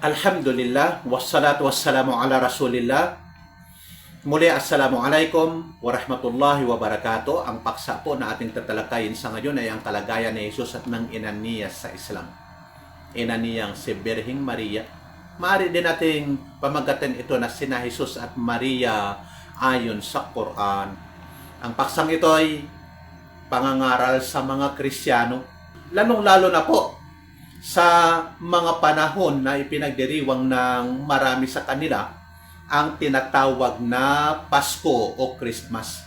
Alhamdulillah, wassalatu wassalamu ala rasulillah. Muli, assalamualaikum warahmatullahi wabarakatuh. Ang paksa po na ating tatalakayin sa ngayon ay ang kalagayan ni Jesus at ng ina niya sa Islam. Ina niyang si Birhing Maria. Maaari din nating pamagatan ito na sina Jesus at Maria ayon sa Quran. Ang paksang ito ay pangangaral sa mga Kristiyano, lalong-lalo na po sa mga panahon na ipinagdiriwang ng marami sa kanila ang tinatawag na Pasko o Christmas,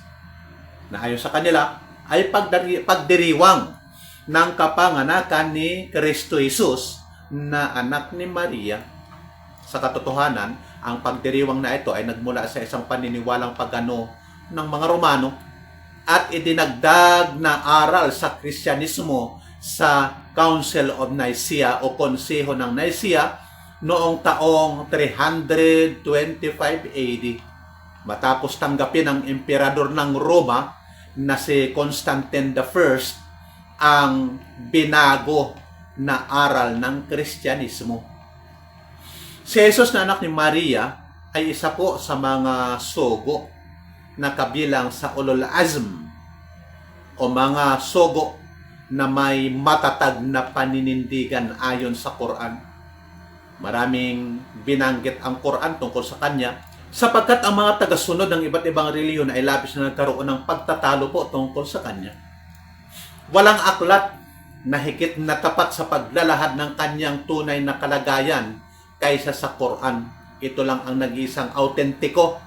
na ayon sa kanila ay pagdiriwang ng kapanganakan ni Kristo Jesus na anak ni Maria. Sa katotohanan, ang pagdiriwang na ito ay nagmula sa isang paniniwalang pagano ng mga Romano at idinagdag na aral sa Kristyanismo sa Council of Nicaea o Konseho ng Nicaea noong taong 325 AD. Matapos tanggapin ng emperador ng Roma na si Constantine I ang binago na aral ng Kristyanismo. Si Jesus na anak ni Maria ay isa po sa mga sogo na kabilang sa ulul azm o mga sogo na may matatag na paninindigan ayon sa Quran. Maraming binanggit ang Quran tungkol sa kanya sapagkat ang mga tagasunod ng iba't ibang reliyon ay labis na nagkaroon ng pagtatalo po tungkol sa kanya. Walang aklat na higit na tapat sa paglalahad ng kanyang tunay na kalagayan kaysa sa Quran. Ito lang ang nag-iisang autentiko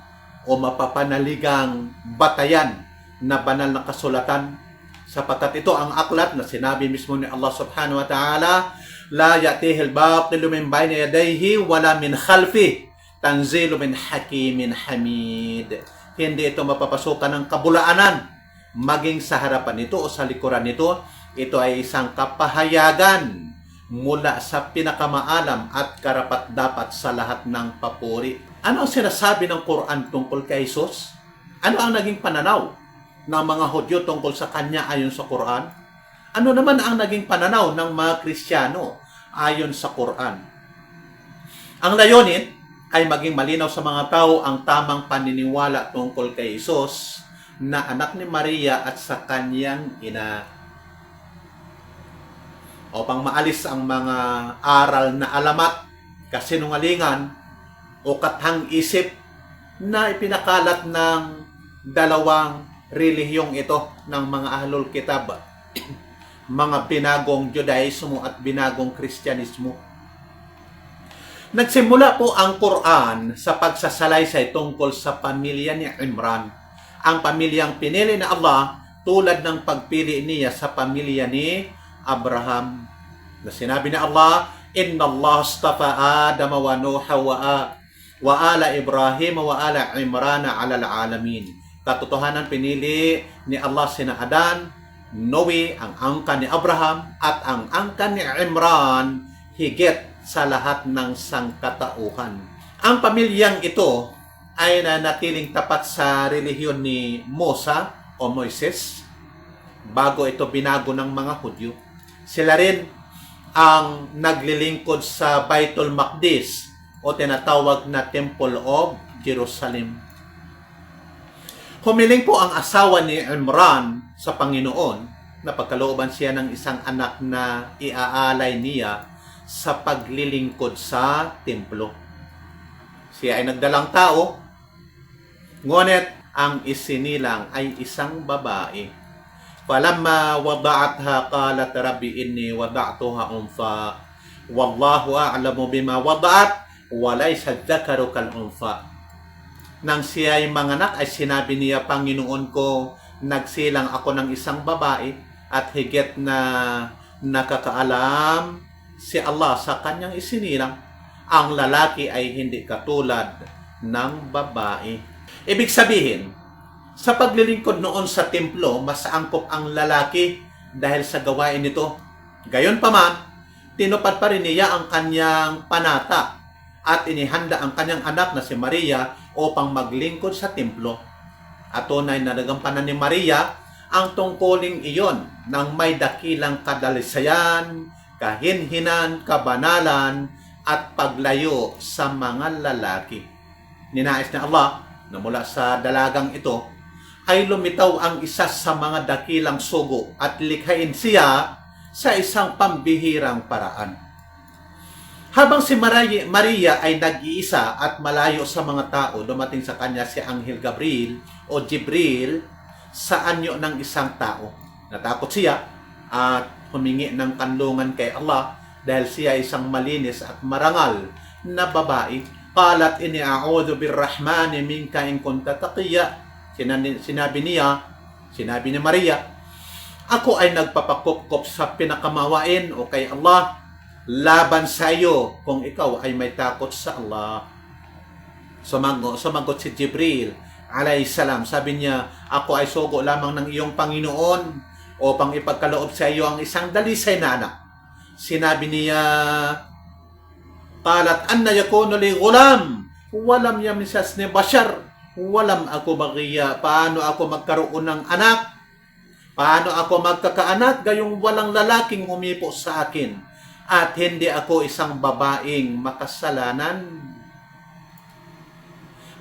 o mapapanaligang batayan na banal na kasulatan, sapagkat ito ang aklat na sinabi mismo ni Allah subhanahu wa ta'ala, la ya'tihi al-batilu min bayni yadayhi wala min khalfi tanzilu min hakimin hamid. Hindi ito mapapasukan ng kabulaanan maging sa harapan nito o sa likuran nito. Ito ay isang kapahayagan mula sa pinakamaalam at karapat-dapat sa lahat ng papuri. Ano ang sinasabi ng Quran tungkol kay Jesus? Ano ang naging pananaw ng mga Hudyo tungkol sa kanya ayon sa Quran? Ano naman ang naging pananaw ng mga Kristiyano ayon sa Quran? Ang layunin ay maging malinaw sa mga tao ang tamang paniniwala tungkol kay Jesus na anak ni Maria at sa kanyang ina, upang maalis ang mga aral na alamat, kasinungalingan o kathang-isip na ipinakalat ng dalawang relihiyong ito ng mga ahlul kitab, mga binagong Judaismo at binagong Kristyanismo. Nagsimula po ang Quran sa pagsasalaysay tungkol sa pamilya ni Imran, ang pamilyang pinili na Allah tulad ng pagpili niya sa pamilya ni Abraham. Na sinabi ni Allah, Inna Allah astafa Adam wa Nuha wa ala Ibrahim wa ala Imran ala alamin. Katotohanan, pinili ni Allah sina Adan, Noe, ang angkan ni Abraham, at ang angkan ni Imran higit sa lahat ng sangkatauhan. Ang pamilyang ito ay nanatiling tapat sa relihiyon ni Musa o Moises bago ito binago ng mga Hudyo. Sila rin ang naglilingkod sa Baitul Maqdis o tinatawag na Temple of Jerusalem. Humiling po ang asawa ni Imran sa Panginoon na pagkalooban siya ng isang anak na iaalay niya sa paglilingkod sa templo. Siya ay nagdalang tao, ngunit ang isinilang ay isang babae. Falamma wada'atha qalat rabbi inni wada'tuha unfa wallahu a'lamu bima wada'at wa laysa dhakaru kal unfa. Nang siya ay manganak ay sinabi niya, Panginoon ko, nagsilang ako ng isang babae at higit na nakakaalam si Allah sa kanyang isinilang. Ang lalaki ay hindi katulad ng babae. Ibig sabihin, sa paglilingkod noon sa templo, mas angkop ang lalaki dahil sa gawain nito. Gayunpaman, tinupad pa rin niya ang kanyang panata at inihanda ang kanyang anak na si Maria upang maglingkod sa templo. At tunay na nagampanan ni Maria ang tungkuling iyon ng may dakilang kadalisayan, kahinhinan, kabanalan, at paglayo sa mga lalaki. Ninais ni Allah na mula sa dalagang ito ay lumitaw ang isa sa mga dakilang sugo at likhain siya sa isang pambihirang paraan. Habang si Maria ay nag-iisa at malayo sa mga tao, dumating sa kanya si Anghel Gabriel o Jibril sa anyo ng isang tao. Natakot siya at humingi ng kanlungan kay Allah dahil siya isang malinis at marangal na babae. Qalat inni a'udhu birrahmani minka in kunta taqiya. Sinabi ni Maria, ako ay nagpapakupkop sa pinakamawain o kay Allah laban sa iyo kung ikaw ay may takot sa Allah. Sumagot si Jibril alayhisalam. Sabi niya, ako ay sugo lamang ng iyong Panginoon upang ipagkaloob sa iyo ang isang dalisay na anak. Sinabi niya, qalat anna yakunu li ghulam walam yamsasni bashar walam ako baghiya. Paano ako magkaroon ng anak? Paano ako magkakaanak gayong walang lalaking humipo sa akin at hindi ako isang babaeng makasalanan?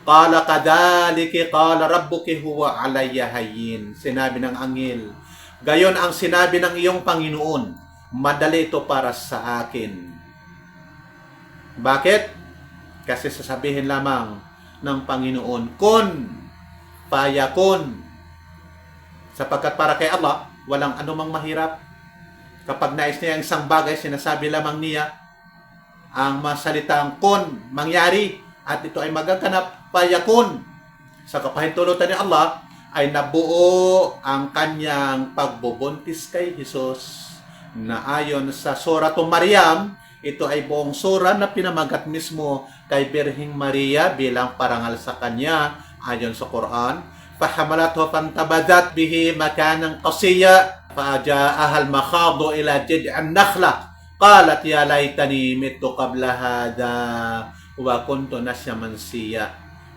Qala kadhalika qala rabbuki huwa alayya hayyin. Sinabi ng anghel, gayon ang sinabi ng iyong Panginoon, madali ito para sa akin. Bakit? Kasi sasabihin lamang ng Panginoon, kun fayakun. Sapagkat para kay Allah, walang anumang mahirap. Kapag nais niya ang isang bagay, sinasabi lamang niya ang masalitang kun, mangyari, at ito ay magaganap, fayakun. Sa kapahintulutan ni Allah, ay nabuo ang kanyang pagbubuntis kay Jesus, na ayon sa Suratul Maryam, ito ay buong sura na pinamagat mismo kay Birhing Maria bilang parangal sa kanya ayon sa Quran. Fahamalathu fantabadat bihi makanan qasiya faja'aha al-makhadu ila jid'an nakhla qalat ya laitani mittu qabla hadha wa kuntu nasyan mansiya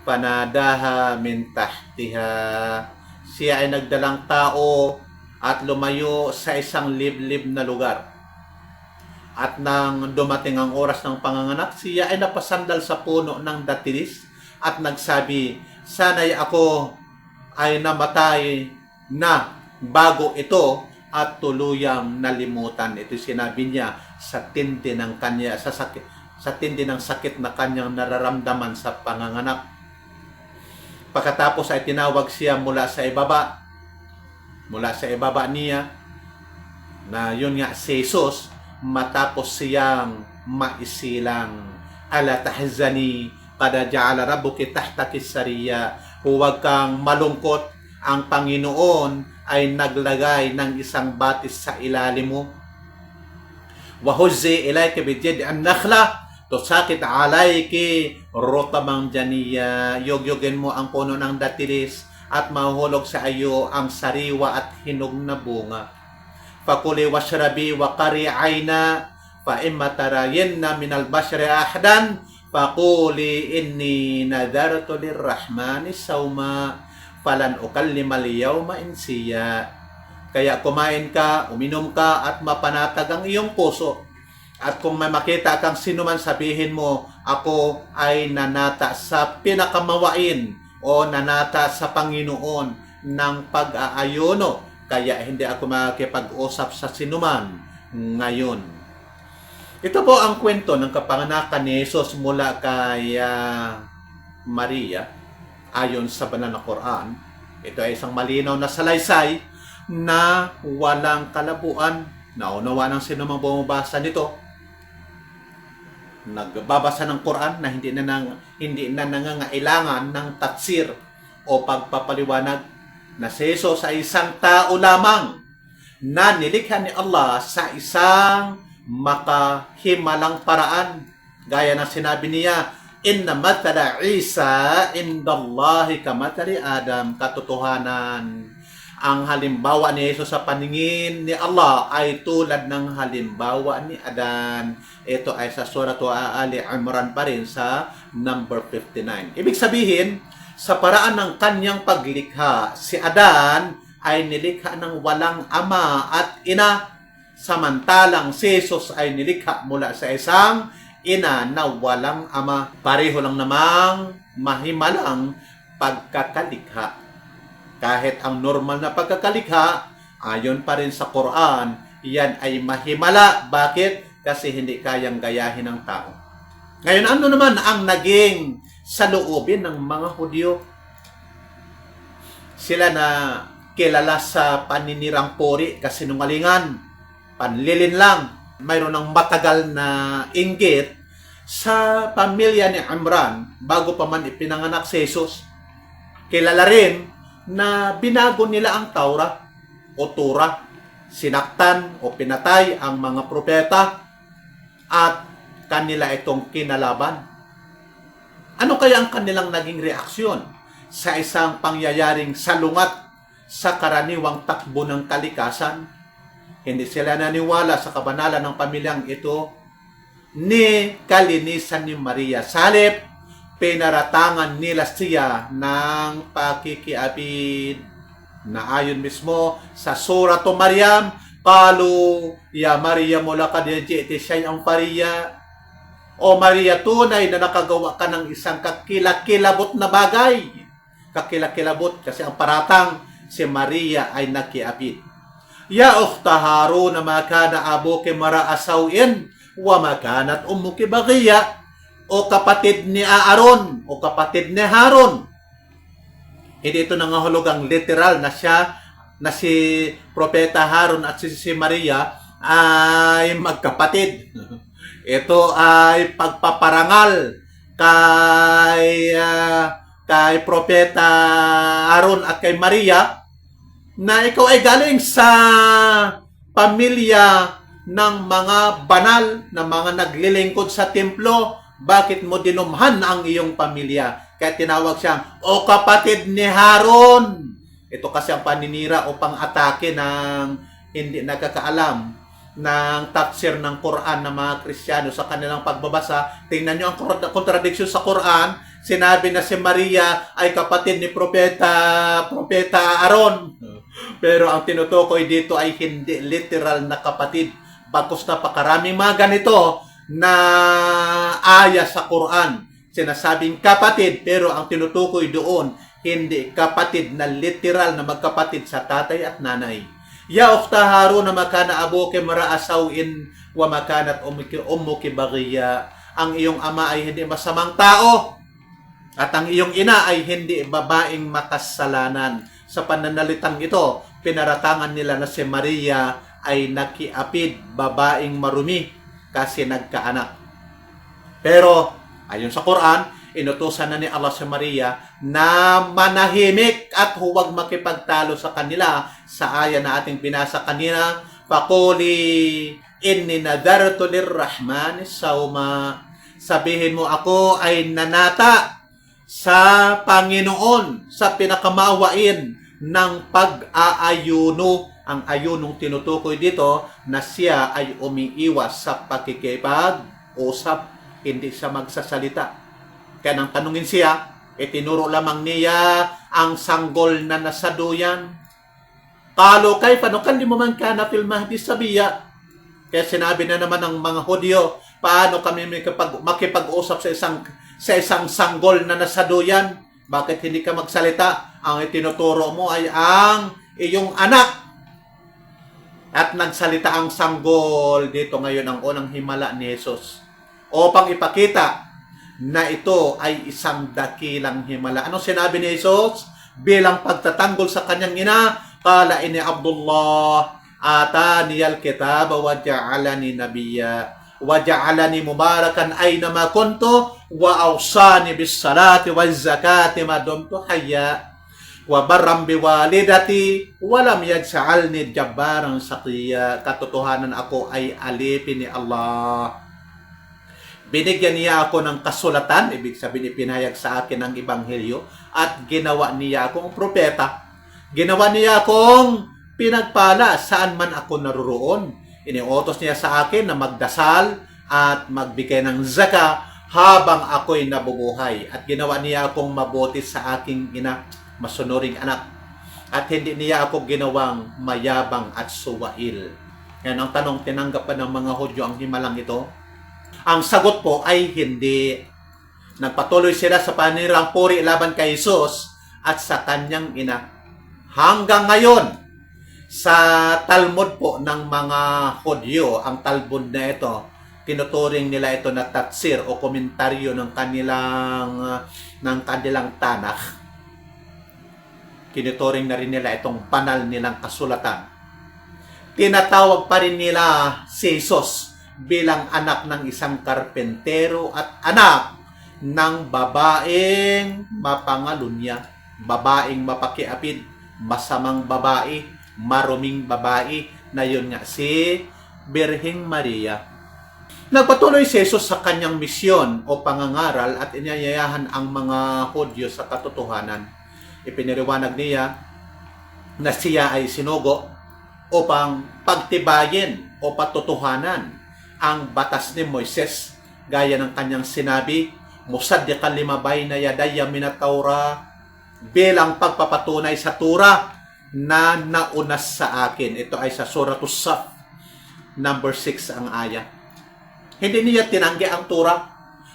panadaha min tahtiha. Siya ay nagdalang tao at lumayo sa isang liblib na lugar. At nang dumating ang oras ng panganganak, siya ay napasandal sa puno ng datilis at nagsabi, sana'y ako ay namatay na bago ito at tuluyang nalimutan. Ito sinabi niya sa tindi ng kanya, sa tindi ng sakit na kanyang nararamdaman sa panganganak. Pagkatapos ay tinawag siya mula sa ibaba niya, na yun nga si Jesus. Matapos siyang maisilang, ala tahzani qad ja'ala rabbuki tahtaki sariya. Huwag kang malungkot, ang Panginoon ay naglagay ng isang batis sa ilalim mo. Wa huzzi ilayka bi jid'an nakhla tusaqit alayki rutabang janiya. Yugyugin mo ang puno ng datilis at mahuhulog sa iyo ang sariwa at hinog na bunga. Fakuli washrabi wa qari ayna fa imma tarayanna minal bashri ahdan faquli inni nadartu lirrahmani sawma falan ukallima al-yawma insiya. Kaya kumain ka, uminom ka at mapanatag ang iyong puso. At kung may makita kang sinuman, sabihin mo, ako ay nanata sa pinakamawain o nanata sa Panginoon ng pag-aayuno. Kaya hindi ako makikipag-usap sa sinuman ngayon. Ito po ang kwento ng kapanganakan ni Jesus mula kay Maria ayon sa banal na Quran. Ito ay isang malinaw na salaysay na walang kalabuan. Naunawa ng sinumang bumabasa nito. Nagbabasa ng Quran na hindi na nangangailangan ng tafsir o pagpapaliwanag, na si Jesus ay isang tao lamang na nilikha ni Allah sa isang makahimalang paraan. Gaya na sinabi niya, inna mathala Isa indallahi kamathali Adam. Katotohanan, ang halimbawa ni Jesus sa paningin ni Allah ay tulad ng halimbawa ni Adan. Ito ay sa Surah Ali Imran pa rin sa number 59. Ibig sabihin, sa paraan ng kanyang paglikha, si Adan ay nilikha ng walang ama at ina, samantalang si Jesus ay nilikha mula sa isang ina na walang ama. Pareho lang namang mahimalang pagkakalikha. Kahit ang normal na pagkakalikha, ayon pa rin sa Quran, yan ay mahimala. Bakit? Kasi hindi kayang gayahin ng tao. Ngayon, ano naman ang naging saloobin ng mga Hudyo? Sila na kilala sa paninirang puri, kasinungalingan, panlilin lang. Mayroon ng matagal na inggit sa pamilya ni Imran bago pa man ipinanganak si Jesus. Kilala rin na binago nila ang Taura o Tura. Sinaktan o pinatay ang mga propeta at kanila itong kinalaban. Ano kaya ang kanilang naging reaksyon sa isang pangyayaring salungat sa karaniwang takbo ng kalikasan? Hindi sila naniwala sa kabanalan ng pamilyang ito ni kalinisan ni Maria. Salip, pinaratangan nila siya ng pakikiapid na ayon mismo sa Surah Maryam, Qalu, ya Maria mula ka diyaji siya'y pariya. O Maria, tunay na nakagawa ka ng isang kakilakilabot na bagay. Kakilakilabot kasi ang paratang si Maria ay nakiapid. Ya ukhta Harun, ma kana abuki maraasawin wa ma kanat ummuki baghiya. O kapatid ni Aaron, o kapatid ni Harun. Hindi ito nangahulugang literal na siya, na si Propeta Harun at si Maria ay magkapatid. Ito ay pagpaparangal kay Propeta Harun at kay Maria na ikaw ay galing sa pamilya ng mga banal na mga naglilingkod sa templo. Bakit mo dinumhan ang iyong pamilya? Kaya tinawag siyang, o kapatid ni Harun. Ito kasi ang paninira o pang-atake ng hindi nakakaalam ng tafsir ng Quran ng mga Kristiyano sa kanilang pagbabasa. Tingnan nyo ang contradiction sa Quran. Sinabi na si Maria ay kapatid ni Propeta Aaron. Pero ang tinutukoy dito ay hindi literal na kapatid. Bagkus napakaraming mga ganito na aya sa Quran. Sinasabing kapatid, pero ang tinutukoy doon, hindi kapatid na literal na magkapatid sa tatay at nanay. Ya ukhta Harun na makana abuki maraasawin wa makanat ummuki baghiya. Ang iyong ama ay hindi masamang tao at ang iyong ina ay hindi babaeng makasalanan. Sa pananalitang ito, pinaratangan nila na si Maria ay nakiapid, babaeng marumi kasi nagkaanak. Pero ayon sa Quran, inutusan na ni Allah si Maria na manahimik at huwag makipagtalo sa kanila sa aya na ating binasa kanina. Faquli inni nadartu lirrahmani sawma. Sabihin mo, ako ay nanata sa Panginoon sa pinakamaawain ng pag-aayuno. Ang ayunong tinutukoy dito na siya ay umiiwas sa pakikipag-usap, hindi siya magsasalita. Kaya nang tanungin siya, itinuro lamang niya ang sanggol na nasaduyan. Kalo kay panukallimu man kana fil mahdi sabiya. Kaya sinabi na naman ng mga Hudyo, paano kami makipag-usap sa isang sanggol na nasaduyan? Bakit hindi ka magsalita? Ang itinuturo mo ay ang iyong anak. At nagsalita ang sanggol dito ngayon ang unang himala ni Jesus upang ipakita na ito ay isang dakilang himala. Anong sinabi ni Jesus? Bilang pagtatanggol sa kanyang ina, qala inni Abdullah atani al-kitaba wa ja'alani nabiyya wa ja'alani mubarakan aina ma kuntu wa awsani bis salati waz zakati ma dumtu hayya wa barram biwalidati wa lam yaj'alni jabbaran shaqiya. Katotohanan ako ay alipin ni Allah. Binigyan niya ako ng kasulatan, ibig sabihin ipinahayag sa akin ng ebanghelyo, at ginawa niya akong propeta. Ginawa niya akong pinagpala saan man ako naroroon. Iniutos niya sa akin na magdasal at magbigay ng zaka habang ako'y nabubuhay. At ginawa niya akong mabuti sa aking ina, masunuring anak. At hindi niya ako ginawang mayabang at suwail. Yan ang tanong, tinanggap pa ng mga Hudyo ang himalang ito? Ang sagot po ay hindi. Nagpatuloy sila sa panirang puri laban kay Jesus at sa kanyang ina. Hanggang ngayon, sa Talmud po ng mga Hudyo, ang Talmud na ito, tinuturing nila ito na tatsir o komentaryo ng kanilang Tanakh. Tinuturing na rin nila itong banal nilang kasulatan. Tinatawag pa rin nila si Jesus bilang anak ng isang karpentero at anak ng babaeng mapangalunya, babaeng mapakiapid, masamang babae, maruming babae, na yun nga si Birheng Maria. Nagpatuloy si Jesus sa kanyang misyon o pangangaral at inyayahan ang mga Hudyo sa katotohanan. Ipiniriwanag niya na siya ay sinugo upang pagtibayin o patutuhanan ang batas ni Moises gaya ng kanyang sinabi, musaddiqan lima bayna yadayya minat Taura, bilang pagpapatunay sa Tura na naunas sa akin. Ito ay sa Suratul Saf, number 6 ang aya. Hindi niya tinanggi ang Tura,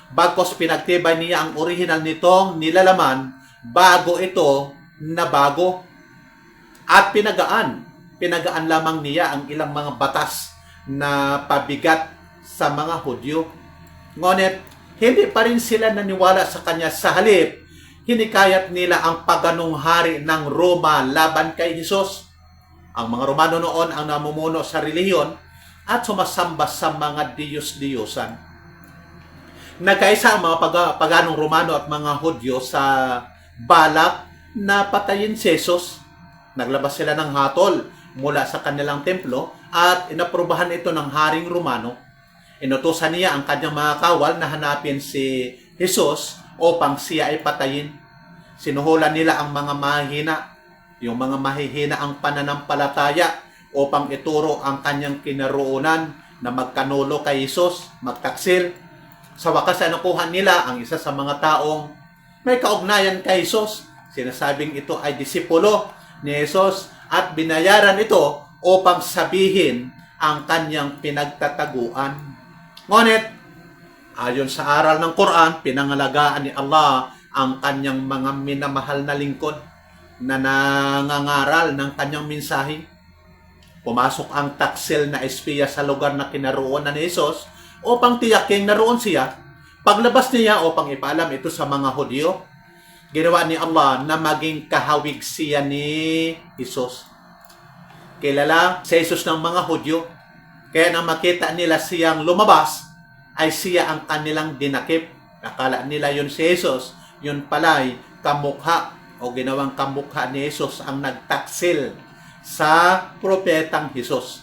bagkos pinagtibay niya ang original nitong nilalaman bago ito na bago. At pinagaan lamang niya ang ilang mga batas na pabigat sa mga Hudyo. Ngunit, hindi pa rin sila naniwala sa kanya. Sa halip, hinikayat nila ang paganong hari ng Roma laban kay Jesus. Ang mga Romano noon ang namumuno sa relihiyon at sumasamba sa mga diyos-diyosan. Nagkaisa ang mga paganong Romano at mga Hudyo sa balak na patayin si Jesus. Naglabas sila ng hatol mula sa kanilang templo at inaprubahan ito ng haring Romano. Inutusan niya ang kanyang mga kawal na hanapin si Jesus upang siya ay patayin. Sinuhulan nila ang mga mahihina, yung mga mahihina ang pananampalataya upang ituro ang kanyang kinaroonan na magkanulo kay Jesus, magtaksil. Sa wakas ay nakuha nila ang isa sa mga taong may kaugnayan kay Jesus. Sinasabing ito ay disipulo ni Jesus at binayaran ito upang sabihin ang kanyang pinagtataguan. Ngunit, ayon sa aral ng Quran, pinangalagaan ni Allah ang kanyang mga minamahal na lingkod na nangangaral ng kanyang mensahe. Pumasok ang taksil na espiya sa lugar na kinaroonan ni Jesus upang tiyaking naroon siya. Paglabas niya upang ipaalam ito sa mga Hudyo, ginawa ni Allah na maging kahawig siya ni Jesus. Kilala si Jesus ng mga Hudyo, kaya nang makita nila siyang lumabas, ay siya ang kanilang dinakip. Akala nila yun si Jesus, yun pala'y kamukha o ginawang kamukha ni Jesus ang nagtaksil sa propetang Jesus.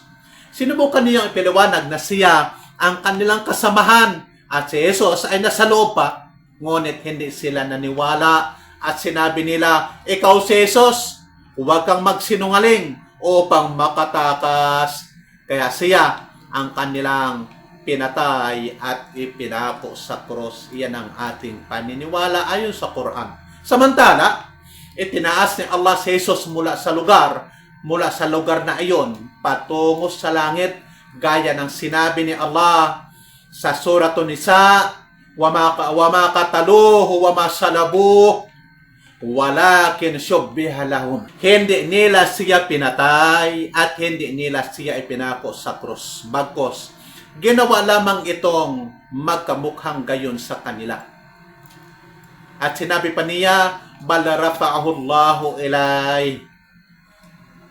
Sinubukan niyang ipiliwanag na siya ang kanilang kasamahan at si Jesus ay nasa loob pa, ngunit hindi sila naniwala at sinabi nila, ikaw si Jesus, huwag kang magsinungaling upang makatakas. Kaya siya ang kanilang pinatay at ipinako sa krus. Iyan ang ating paniniwala ayon sa Quran. Samantala, itinaas ni Allah si Jesus mula sa lugar na iyon patungo sa langit gaya ng sinabi ni Allah sa Suratul Nisa, wa ma qataluhu wa ma salabuhu walakin shubbiha lahum. Hindi nila siya pinatay at hindi nila siya ipinako sa krus. Bagkos, ginawa lamang itong magkamukhang gayon sa kanila. At sinabi pa niya, bal rafa'ahu Allahu ilay.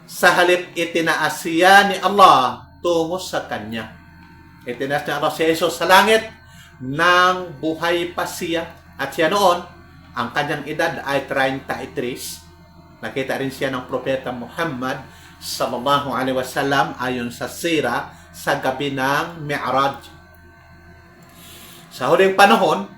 Sa halip itinaas siya ni Allah tungo sa kanya. Itinaas ni Allah si Jesus sa langit nang buhay pa siya. At siya noon, ang kanyang edad ay 33. Nakita rin siya ng propeta Muhammad sallallahu alaihi wasallam ayon sa sira sa gabi ng Mi'raj. Sa huling panahon,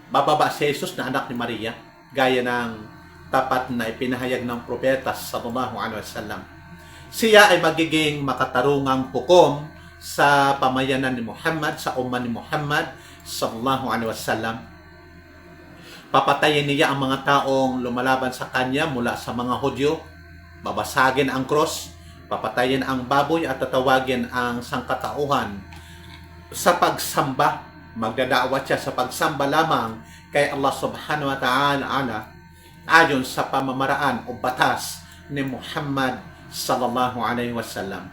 bababa si Jesus na anak ni Maria gaya ng tapat na ipinahayag ng propeta sallallahu alaihi wasallam. Siya ay magiging makatarungang hukom sa pamayanan ni Muhammad, sa umma ni Muhammad sallallahu alaihi wasallam. Papatayin niya ang mga taong lumalaban sa kanya mula sa mga Hudyo. Babasagin ang cross, papatayin ang baboy at tatawagin ang sangkatauhan sa pagsamba. Magdadawat siya sa pagsamba lamang kay Allah subhanahu wa ta'ala ayon sa pamamaraan o batas ni Muhammad sallallahu alaihi wasallam.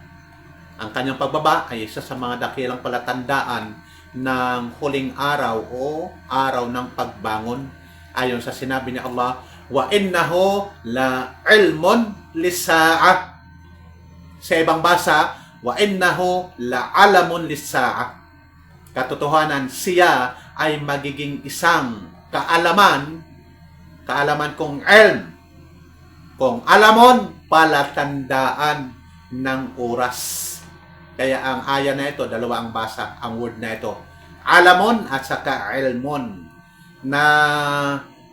Ang kanyang pagbaba ay isa sa mga dakilang palatandaan ng huling araw o araw ng pagbangon. Ayon sa sinabi ni Allah, wa innahu la ilmun lis-sa'ah. Sa ibang basa, wa innahu la alamun lis-sa'ah. Katotohanan, siya ay magiging isang kaalaman kung ilm, kung alamon, palatandaan ng oras. Kaya ang aya na ito, dalawa ang basa, ang word na ito, alamon at saka ilmon, na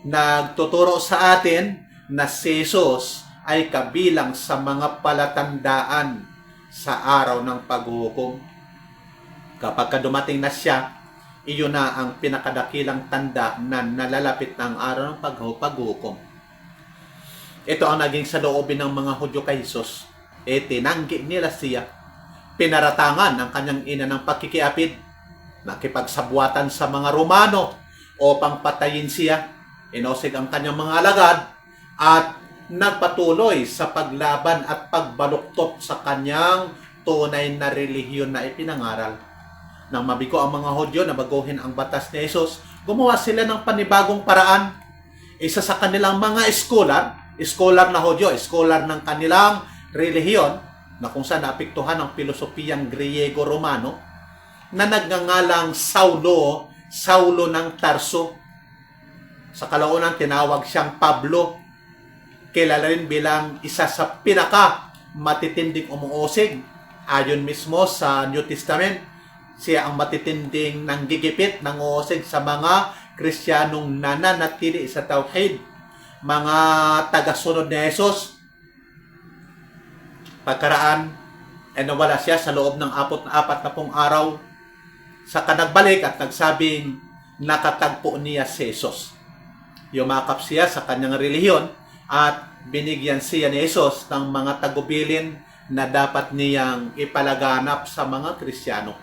nagtuturo sa atin na si Jesus ay kabilang sa mga palatandaan sa araw ng paghuhukom. Kapag dumating na siya, iyon na ang pinakadakilang tanda na nalalapit ng araw ng paghuhukom. Ito ang naging saloobin ng mga Hudyo kay Jesus. Tinanggi nila siya. Pinaratangan ang kanyang ina ng pakikiapid. Nakipagsabuatan sa mga Romano upang patayin siya. Inosig ang kanyang mga alagad at nagpatuloy sa paglaban at pagbaluktot sa kanyang tunay na relihiyon na ipinangaral. Nang mabigo ang mga Hudyo na baguhin ang batas ni Jesus, gumawa sila ng panibagong paraan. Isa sa kanilang mga scholar na Hudyo, scholar ng kanilang relihiyon, na kung saan naapektuhan ang pilosopiyang Griego-Romano, na nagngangalang Saulo ng Tarso. Sa kalaunan, tinawag siyang Pablo. Kilala rin bilang isa sa pinaka matitinding umuusig. Ayon mismo sa New Testament, siya ang matitinding nanggigipit, nanguusig sa mga Kristiyanong nananatili sa tauhid, mga tagasunod ni Jesus. Pagkaraan ay nawala siya sa loob ng 40 araw. Saka nagbalik at nagsabing nakatagpo niya si Jesus. Yumakap siya sa kanyang relihiyon at binigyan siya ni Jesus ng mga tagubilin na dapat niyang ipalaganap sa mga Kristiyano.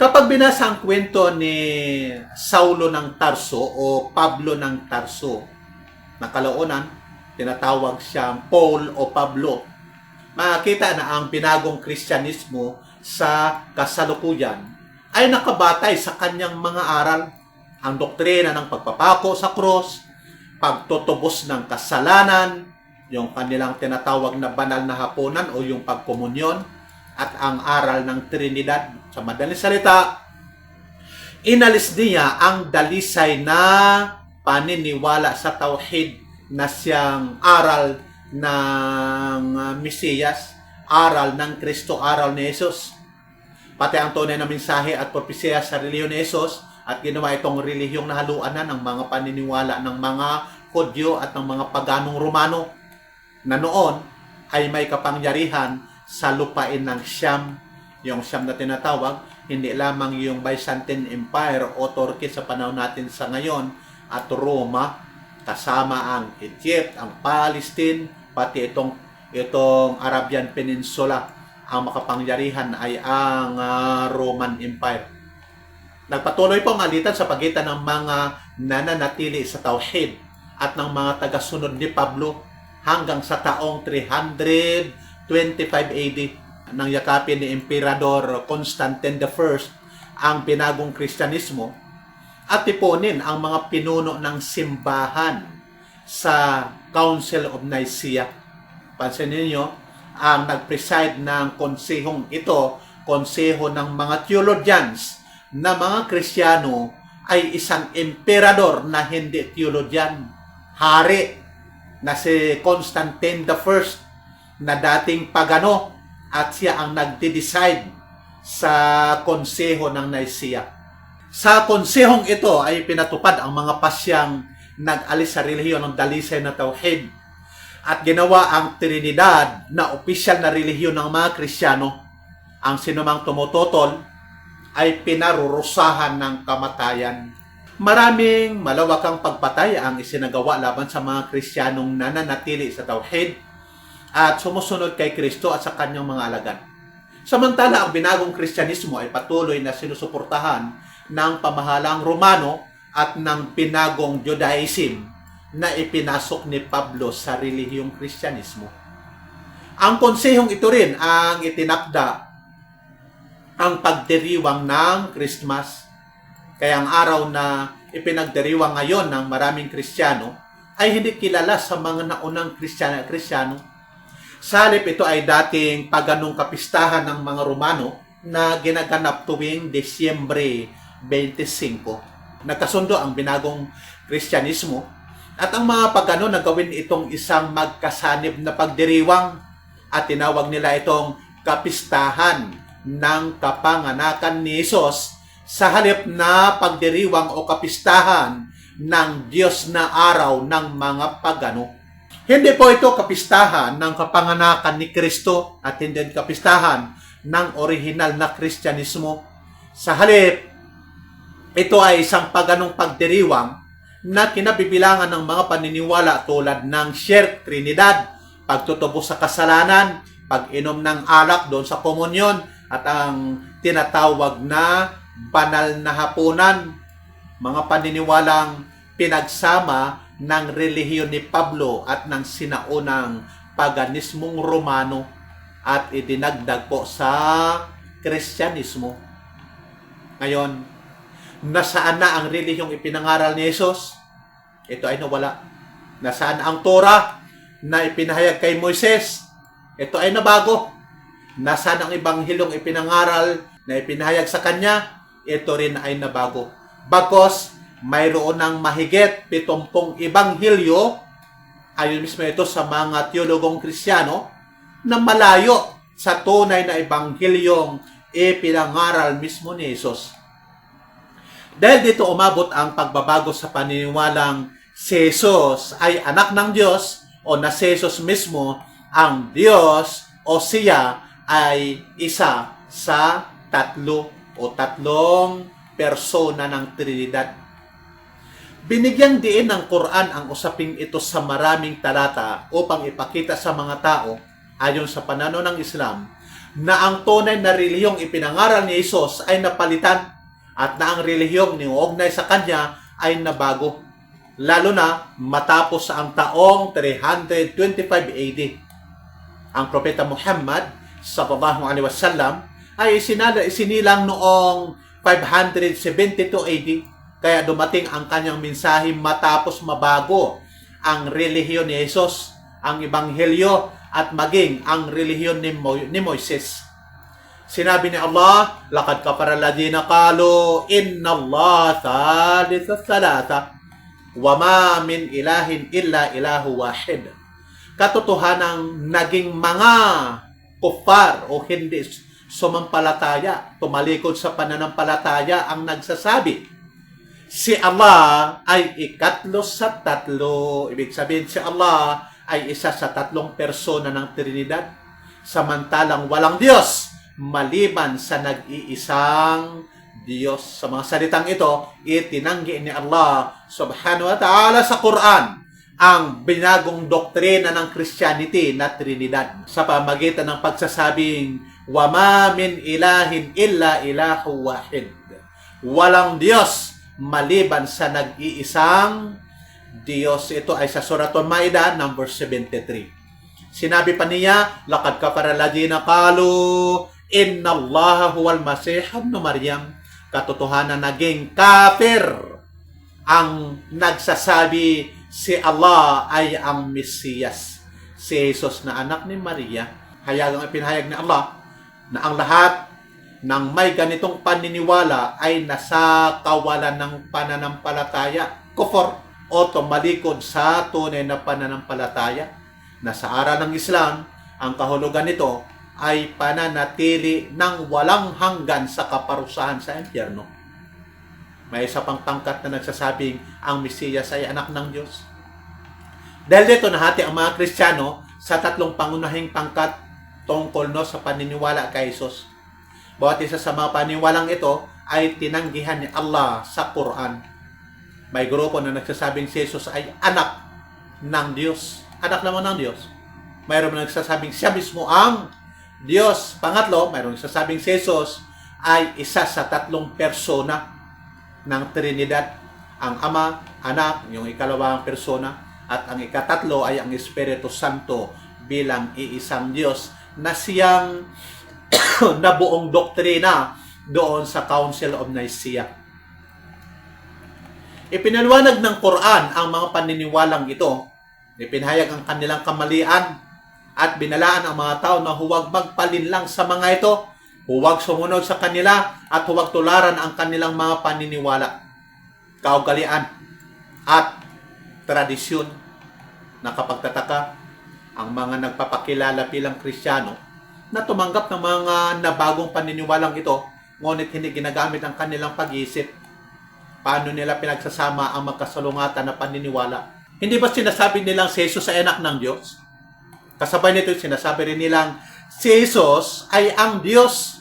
Kapag binasa ang kwento ni Saulo ng Tarso o Pablo ng Tarso, na kalaunan, tinatawag siyang Paul o Pablo, makikita na ang pinagong Kristyanismo sa kasalukuyan ay nakabatay sa kanyang mga aral. Ang doktrina ng pagpapako sa krus, pagtutubos ng kasalanan, yung kanilang tinatawag na banal na hapunan o yung pagkomunyon, at ang aral ng Trinidad. Sa madaling salita, inalis niya ang dalisay na paniniwala sa tauhid na siyang aral ng Mesiyas, aral ng Kristo, aral ni Jesus. Pati ang tunay na mensahe at propesya sa relihiyon ni Jesus, at ginawa itong relihiyong nahaluan na ng mga paniniwala ng mga Hudyo at ng mga paganong Romano na noon ay may kapangyarihan sa lupain ng Siyam. Yung Siyam na tinatawag, hindi lamang yung Byzantine Empire o Turkey sa panahon natin sa ngayon at Roma, kasama ang Egypt, ang Palestine, pati itong Arabian Peninsula. Ang makapangyarihan ay ang Roman Empire. Nagpatuloy po ang alitan sa pagitan ng mga nananatili sa tauhid at ng mga tagasunod ni Pablo hanggang sa taong 325 AD nang yakapin ni Emperador Constantine I ang pinagong Kristyanismo at tipunin ang mga pinuno ng simbahan sa Council of Nicaea. Pansinin niyo, ang nag-preside ng konsehong ito, konseho ng mga theologians na mga Kristiyano, ay isang emperador na hindi theologian, hari na si Constantine I na dating pagano, at siya ang nagde-decide sa konseho ng Nicaea. Sa konsehong ito ay pinatupad ang mga pasyang nag-alis sa relihiyon ng dalisay na tauhid at ginawa ang Trinidad na opisyal na relihiyon ng mga Kristiyano. Ang sinumang tumututol ay pinarurusahan ng kamatayan. Maraming malawakang pagpatay ang isinagawa laban sa mga Kristiyanong nananatili sa tauhid at sumusunod kay Kristo at sa kanyang mga alagad. Samantala, ang binagong Kristyanismo ay patuloy na sinusuportahan ng pamahalang Romano at ng pinagong Judaism na ipinasok ni Pablo sa relihiyong Kristyanismo. Ang konsehong ito rin ang itinakda ang pagdiriwang ng Christmas. Kaya ang araw na ipinagdiriwang ngayon ng maraming Kristiyano ay hindi kilala sa mga naunang Kristiyano. Sa halip, ito ay dating paganong kapistahan ng mga Romano na ginaganap tuwing Desyembre 25. Nagkasundo ang binagong Kristyanismo at ang mga pagano na gawin itong isang magkasanib na pagdiriwang at tinawag nila itong kapistahan ng kapanganakan ni Jesus sa halip na pagdiriwang o kapistahan ng Diyos na araw ng mga pagano. Hindi po ito kapistahan ng kapanganakan ni Kristo at hindi kapistahan ng orihinal na Kristyanismo. Sa halip, ito ay isang paganong pagdiriwang na kinabibilangan ng mga paniniwala tulad ng Shared Trinidad, pagtutubos sa kasalanan, pag-inom ng alak doon sa komunyon, at ang tinatawag na banal na hapunan, mga paniniwalang pinagsama ng relihiyon ni Pablo at ng sinaunang paganismong Romano at idinagdag po sa Kristyanismo. Ngayon, nasaan na ang relihiyong ipinangaral ni Jesus? Ito ay nawala. Nasaan ang Torah na ipinahayag kay Moises? Ito ay nabago. Nasaan ang Ebanghilyong ipinangaral na ipinahayag sa kanya? Ito rin ay nabago. Bagos, mayroon ng mahigit 70 Ebanghilyo, ayon mismo ito sa mga teologong Kristiyano, na malayo sa tunay na Ebanghilyong ipinangaral mismo ni Jesus. Dahil dito umabot ang pagbabago sa paniniwalang si Jesus ay anak ng Diyos o na si Jesus mismo ang Diyos o siya ay isa sa tatlo o tatlong persona ng Trinidad. Binigyang diin ng Quran ang usaping ito sa maraming talata upang ipakita sa mga tao, ayon sa pananaw ng Islam, na ang tunay na relihiyong ipinangaral ni Jesus ay napalitan at na ang relihiyong niuugnay sa kanya ay nabago, lalo na matapos ang taong 325 AD. Ang Propeta Muhammad sallallahu alaihi wasallam ay isinilang noong 572 AD. Kaya dumating ang kanyang mensahe matapos mabago ang relihiyon ni Jesus, ang Ebanghelyo at maging ang relihiyon ni Moises. Sinabi ni Allah, "Laqad kafara alladhina qalu inna Allah thalithu thalatha wa ma min ilahin illa ilahu wahid." Katotohanang naging mga kuffar o hindi sumampalataya, tumalikod sa pananampalataya ang nagsasabi si Allah ay ikatlo sa tatlo. Ibig sabihin, si Allah ay isa sa tatlong persona ng Trinidad. Samantalang walang Diyos maliban sa nag-iisang Diyos. Sa mga salitang ito, itinanggi ni Allah subhanahu wa ta'ala sa Quran ang binagong doktrina ng Christianity na Trinidad sa pamagitan ng pagsasabing, "Wa ma min ilahin illa ilahu wahid." Walang Diyos maliban sa nag-iisang Diyos. Ito ay sa Suratul Maida, number 73. Sinabi pa niya, "Laqad kafara alladhina qalu inna Allaha huwal Masih ibn Maryam." Katotohanan naging kafir ang nagsasabi si Allah ay ang Mesiyas, si Jesus na anak ni Maria. Hayagang ipinahayag ni Allah na ang lahat ng may ganitong paniniwala ay nasa kawalan ng pananampalataya, kufur, o tumalikod sa tunay na pananampalataya, na sa aral ng Islam, ang kahulugan nito ay pananatili ng walang hanggan sa kaparusahan sa impyerno. May isa pang pangkat na nagsasabing ang Mesiyas ay anak ng Diyos. Dahil dito nahati ang mga Kristiyano sa tatlong pangunahing pangkat tungkol sa paniniwala kay Jesus. Bawat isa sa mga paniniwalang ito ay tinanggihan ni Allah sa Quran. May grupo na nagsasabing si Jesus ay anak ng Diyos. Anak naman ng Diyos. Mayroon na nagsasabing siya mismo ang Diyos. Pangatlo, mayroong sasabing si Jesus ay isa sa tatlong persona ng Trinidad. Ang Ama, Anak, yung ikalawang persona, at ang ikatatlo ay ang Espiritu Santo bilang iisang Diyos na siyang nabuong doktrina doon sa Council of Nicaea. Ipinaliwanag ng Quran ang mga paniniwalang ito. Ipinahayag ang kanilang kamalian at binalaan ang mga tao na huwag magpalinlang sa mga ito, huwag sumunod sa kanila at huwag tularan ang kanilang mga paniniwala, kaugalian at tradisyon. Nakapagtataka ang mga nagpapakilala bilang Kristiyano na tumanggap ng mga nabagong paniniwalang ito, ngunit hindi ginagamit ang kanilang pag-iisip. Paano nila pinagsasama ang magkasalungatan na paniniwala? Hindi ba sinasabi nilang si Jesus ay anak ng Diyos? Kasabay nito, sinasabi rin nilang si Jesus ay ang Diyos.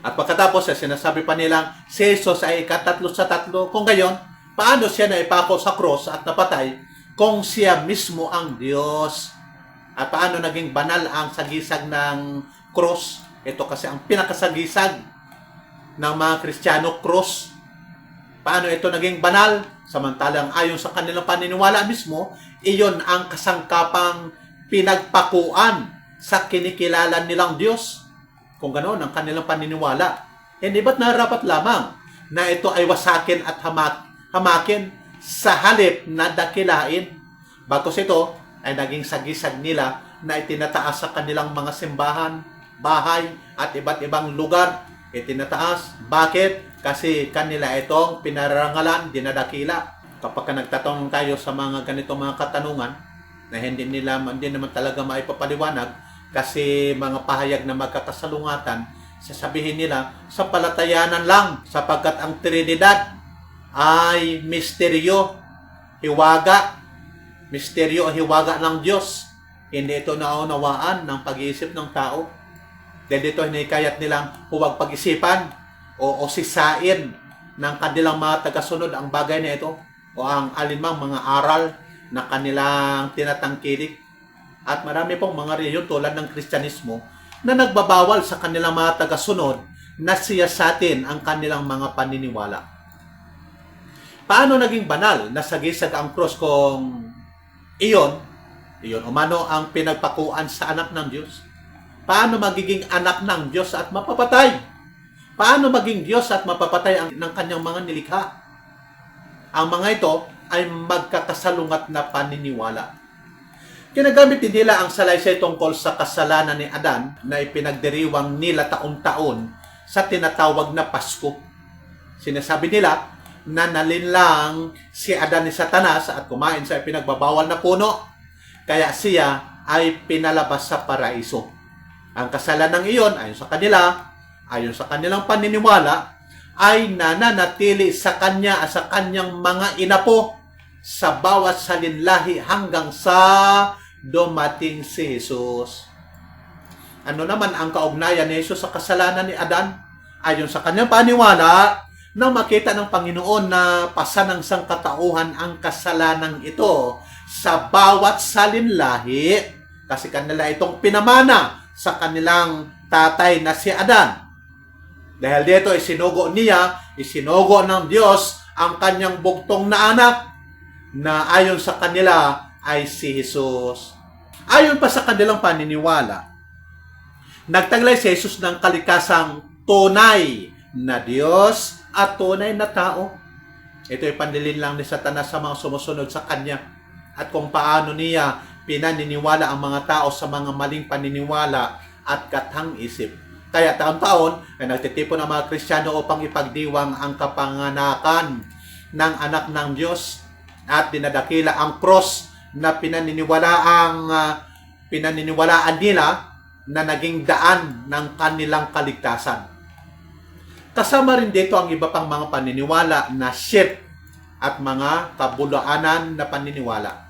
At pagkatapos, sinasabi pa nilang si Jesus ay ikatatlo sa tatlo. Kung gayon, paano siya naipako sa cross at napatay kung siya mismo ang Diyos? At paano naging banal ang sagisag ng cross? Ito kasi ang pinakasagisag ng mga Kristiyano, cross. Paano ito naging banal? Samantalang ayon sa kanilang paniniwala mismo, iyon ang kasangkapang pinagpakuan sa kinikilala nilang Diyos. Kung ganoon ang kanilang paniniwala, hindi ba't narapat lamang na ito ay wasakin at hamakin sa halip na dakilain? Bagkus ito ay naging sagisag nila na itinataas sa kanilang mga simbahan, bahay at iba't ibang lugar. Itinataas. Bakit? Kasi kanila itong pinarangalan, dinadakila. Kapag nagtatanong tayo sa mga ganitong mga katanungan na hindi naman talaga maipapaliwanag kasi mga pahayag na magkakasalungatan, sasabihin nila sa palatayanan lang sapagkat ang Trinidad ay misteryo, hiwaga, misteryo o hiwaga ng Diyos. Hindi ito naunawaan ng pag-iisip ng tao. Dahil dito hinikayat nilang huwag pag-isipan o sisain ng kanilang mga tagasunod ang bagay na ito o ang alinmang mga aral na kanilang tinatangkilik. At marami pong mga reyon tulad ng Kristyanismo na nagbabawal sa kanilang mga tagasunod na siyasatin ang kanilang mga paniniwala. Paano naging banal na sagisag ang cross kung iyon umano ang pinagpakuan sa anak ng Diyos? Paano magiging anak ng Diyos at mapapatay? Paano maging Diyos at mapapatay ng kanyang mga nilikha? Ang mga ito ay magkakasalungat na paniniwala. Ginagamit din nila ang salaysay tungkol sa kasalanan ni Adan na ipinagdiriwang nila taon-taon sa tinatawag na Pasko. Sinasabi nila na nalinlang si Adan ni Satanas at kumain sa ipinagbabawal na puno, kaya siya ay pinalabas sa paraiso. Ang kasalanan iyon, ayon sa kanilang paniniwala, ay nananatili sa kanya at sa kanyang mga inapo sa bawat salinlahi hanggang sa dumating si Jesus. Ano naman ang kaugnayan ni Jesus sa kasalanan ni Adan? Ayon sa kanyang paniwala, nang makita ng Panginoon na pasan ng sangkatauhan ang kasalanang ito sa bawat salinlahi, kasi kanila itong pinamana sa kanilang tatay na si Adan. Dahil dito isinugo ng Diyos ang kanyang bugtong na anak na ayon sa kanila ay si Jesus. Ayon pa sa kanilang paniniwala, nagtaglay si Jesus ng kalikasang tunay na Diyos at tunay na tao. Ito ay pandilin lang ni Satanas sa mga sumusunod sa kanya at kung paano niya pinaniniwala ang mga tao sa mga maling paniniwala at katang isip. Kaya taon-taon ay nagtitipon ang mga Kristiyano upang ipagdiwang ang kapanganakan ng anak ng Diyos at dinadakila ang cross na pinaniniwalaan nila na naging daan ng kanilang kaligtasan. Kasama rin dito ang iba pang mga paniniwala na shirk at mga kabulaanan na paniniwala.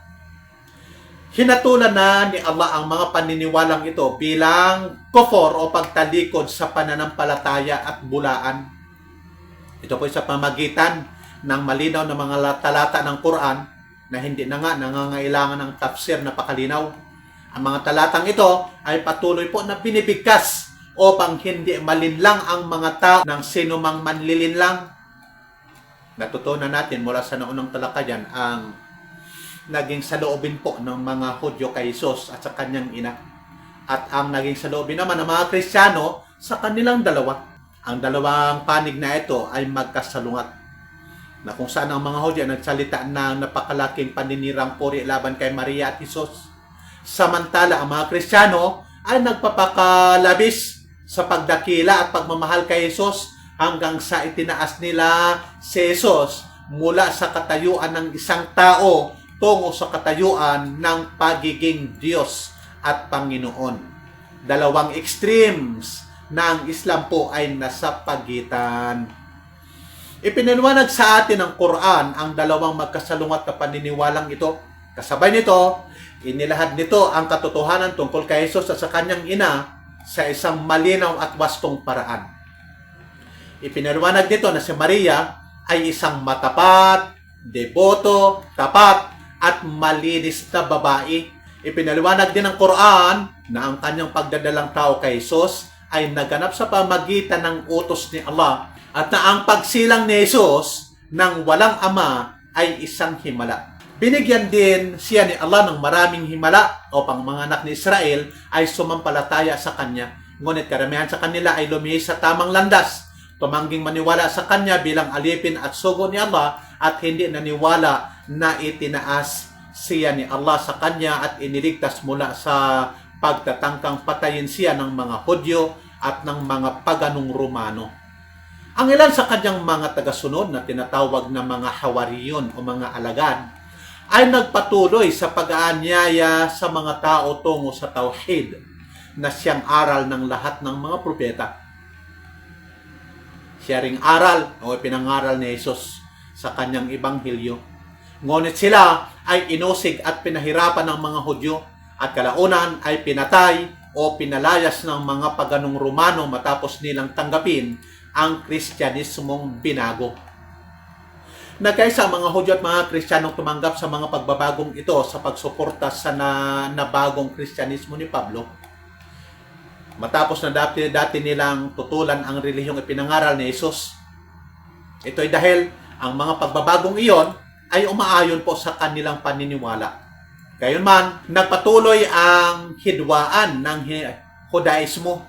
Hinatulan na ni Allah ang mga paniniwalang ito bilang kufur o pagtalikod sa pananampalataya at bulaan. Ito po sa pamagitan ng malinaw na mga talata ng Quran na hindi na nga nangangailangan ng tafsir na pakalinaw. Ang mga talatang ito ay patuloy po na binibigkas upang hindi malinlang ang mga tao ng sinumang manlilinlang. Natutunan natin mula sa naunang talakayan ang naging saloobin po ng mga Hudyo kay Jesus at sa kanyang ina. At ang naging saloobin naman ng mga Kristiyano sa kanilang dalawa. Ang dalawang panig na ito ay magkasalungat. Na kung saan ang mga Hudyo nagsalita ng napakalaking paninirang puri laban kay Maria at Jesus. Samantala ang mga Kristiyano ay nagpapakalabis sa pagdakila at pagmamahal kay Jesus hanggang sa itinaas nila si Jesus mula sa katayuan ng isang tao tungo sa katayuan ng pagiging Diyos at Panginoon. Dalawang extremes ng Islam po ay nasa pagitan. Ipinaliwanag sa atin ng Quran ang dalawang magkasalungat na paniniwalang ito. Kasabay nito, inilahad nito ang katotohanan tungkol kay Jesus at sa kanyang ina sa isang malinaw at wastong paraan. Ipinaliwanag nito na si Maria ay isang matapat, deboto, tapat, at malinis na babae. Ipinaliwanag din ng Quran na ang kanyang pagdadalang tao kay Jesus ay naganap sa pamagitan ng utos ni Allah at na ang pagsilang ni Jesus ng walang ama ay isang himala. Binigyan din siya ni Allah ng maraming himala upang mga anak ni Israel ay sumampalataya sa kanya. Ngunit karamihan sa kanila ay lumihis sa tamang landas, tumangging maniwala sa kanya bilang alipin at sugo ni Allah at hindi naniwala na itinaas siya ni Allah sa kanya at iniligtas mula sa pagtatangkang patayin siya ng mga Hudyo at ng mga paganong Romano. Ang ilan sa kanyang mga tagasunod na tinatawag na mga hawariyon o mga alagad ay nagpatuloy sa pag-aanyaya sa mga tao tungo sa tauhid na siyang aral ng lahat ng mga propeta. Siya ring aral o pinangaral ni Jesus sa kanyang ebanghelyo. Ngunit sila ay inusig at pinahirapan ng mga Hudyo at kalaunan ay pinatay o pinalayas ng mga paganong Romano matapos nilang tanggapin ang Kristyanismong binago. Nagkaisa ang mga Hudyo at mga Kristiyanong tumanggap sa mga pagbabagong ito sa pagsuporta sa nabagong Kristyanismo ni Pablo. Matapos na dati nilang tutulan ang relihiyong ipinangaral ni Jesus. Ito ay dahil ang mga pagbabagong iyon ay umaayon po sa kanilang paniniwala. Gayunman, nagpatuloy ang hidwaan ng Judaismo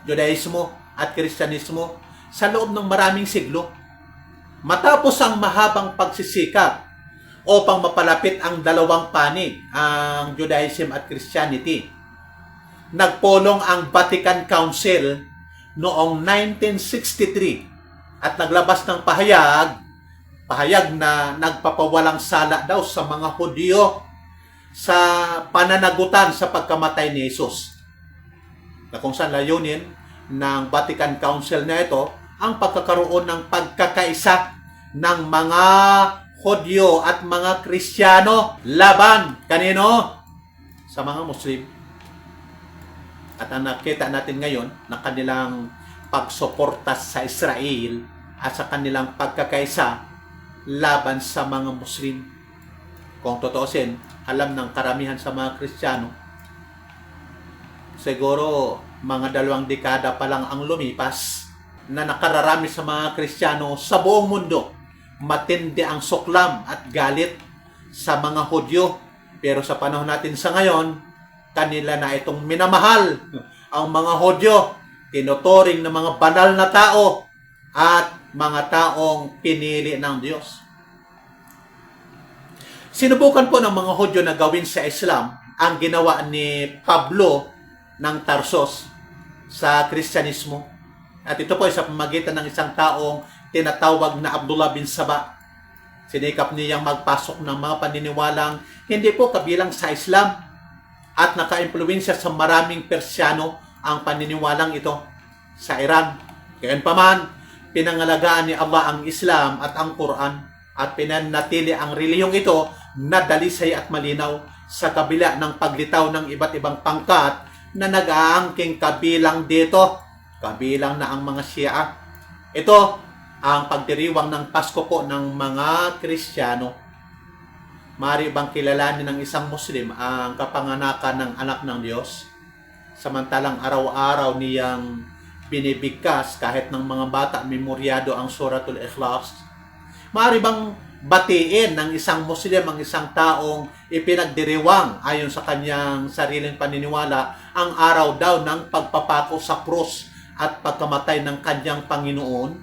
at Kristyanismo sa loob ng maraming siglo. Matapos ang mahabang pagsisikap upang mapalapit ang dalawang panig, ang Judaism at Christianity, nagpulong ang Vatican Council noong 1963 at naglabas ng pahayag na nagpapawalang sala daw sa mga Hudyo sa pananagutan sa pagkamatay ni Jesus. Na kung saan layunin ng Vatican Council na ito ang pagkakaroon ng pagkakaisa ng mga Hudyo at mga Kristiyano laban kanino? Sa mga Muslim. At ang nakita natin ngayon na kanilang pagsuporta sa Israel at sa kanilang pagkakaisa laban sa mga Muslim. Kung totoosin, alam ng karamihan sa mga Kristiyano, siguro mga 2 dekada pa lang ang lumipas na nakararami sa mga Kristiyano sa buong mundo. Matindi ang suklam at galit sa mga Hudyo. Pero sa panahon natin sa ngayon, kanila na itong minamahal ang mga Hudyo, tinuturing ng mga banal na tao at mga taong pinili ng Diyos. Sinubukan po ng mga Hudyo na gawin sa Islam ang ginawa ni Pablo ng Tarsos sa Kristyanismo. At ito po ay sa pamagitan ng isang taong tinatawag na Abdullah bin Saba. Sinikap niyang magpasok ng mga paniniwalang hindi po kabilang sa Islam at naka-impluwensya sa maraming Persyano ang paniniwalang ito sa Iran. Gayunpaman, pinangalagaan ni Allah ang Islam at ang Quran at pinanatili ang relihiyong ito na dalisay at malinaw sa kabila ng paglitaw ng iba't ibang pangkat na nag-aangking kabilang dito. Kabilang na ang mga Shia. Ito ang pagdiriwang ng Pasko po ng mga Kristiyano. Maaari bang kilalanin ng isang Muslim ang kapanganakan ng anak ng Diyos? Samantalang araw-araw niyang binibigkas kahit ng mga bata memoryado ang Suratul Ikhlas. Maaari bang batiin ng isang Muslim ang isang taong ipinagdiriwang ayon sa kanyang sariling paniniwala ang araw daw ng pagpapako sa krus at pagkamatay ng kanyang Panginoon?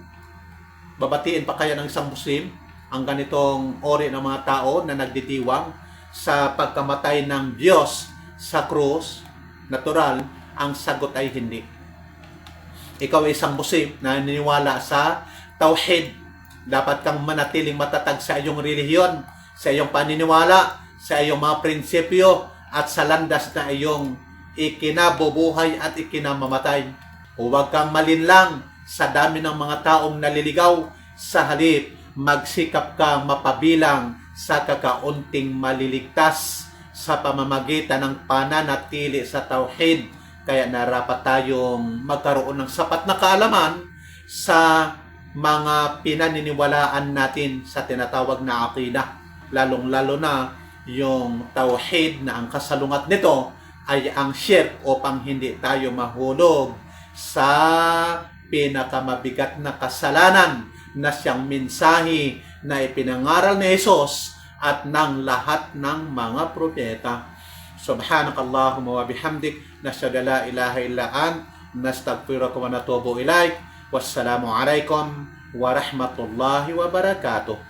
Babatiin pa kaya ng isang Muslim ang ganitong ori ng mga tao na nagditiwang sa pagkamatay ng Diyos sa krus? Natural, ang sagot ay hindi. Ikaw ay isang Muslim na naniniwala sa Tauhid. Dapat kang manatiling matatag sa iyong relihiyon, sa iyong paniniwala, sa iyong mga prinsipyo, at sa landas na iyong ikinabubuhay at ikinamamatay. Huwag kang malinlang sa dami ng mga taong naliligaw. Sa halip, magsikap ka mapabilang sa kakaunting maliligtas sa pamamagitan ng pananatili sa Tauhid. Kaya narapat tayong magkaroon ng sapat na kaalaman sa mga pinaniniwalaan natin sa tinatawag na aqida. Lalong-lalo na yung Tauhid na ang kasalungat nito ay ang shirk, upang hindi tayo mahulog sa pinakamabigat na kasalanan na siyang mensahe na ipinangaral ni Jesus at ng lahat ng mga propeta. Subhanakallahumma wa bihamdik, nasyhadu an la ilaha illa ant, nastaghfiruka wa natubu ilaik. Wassalamu alaikum warahmatullahi wabarakatuh.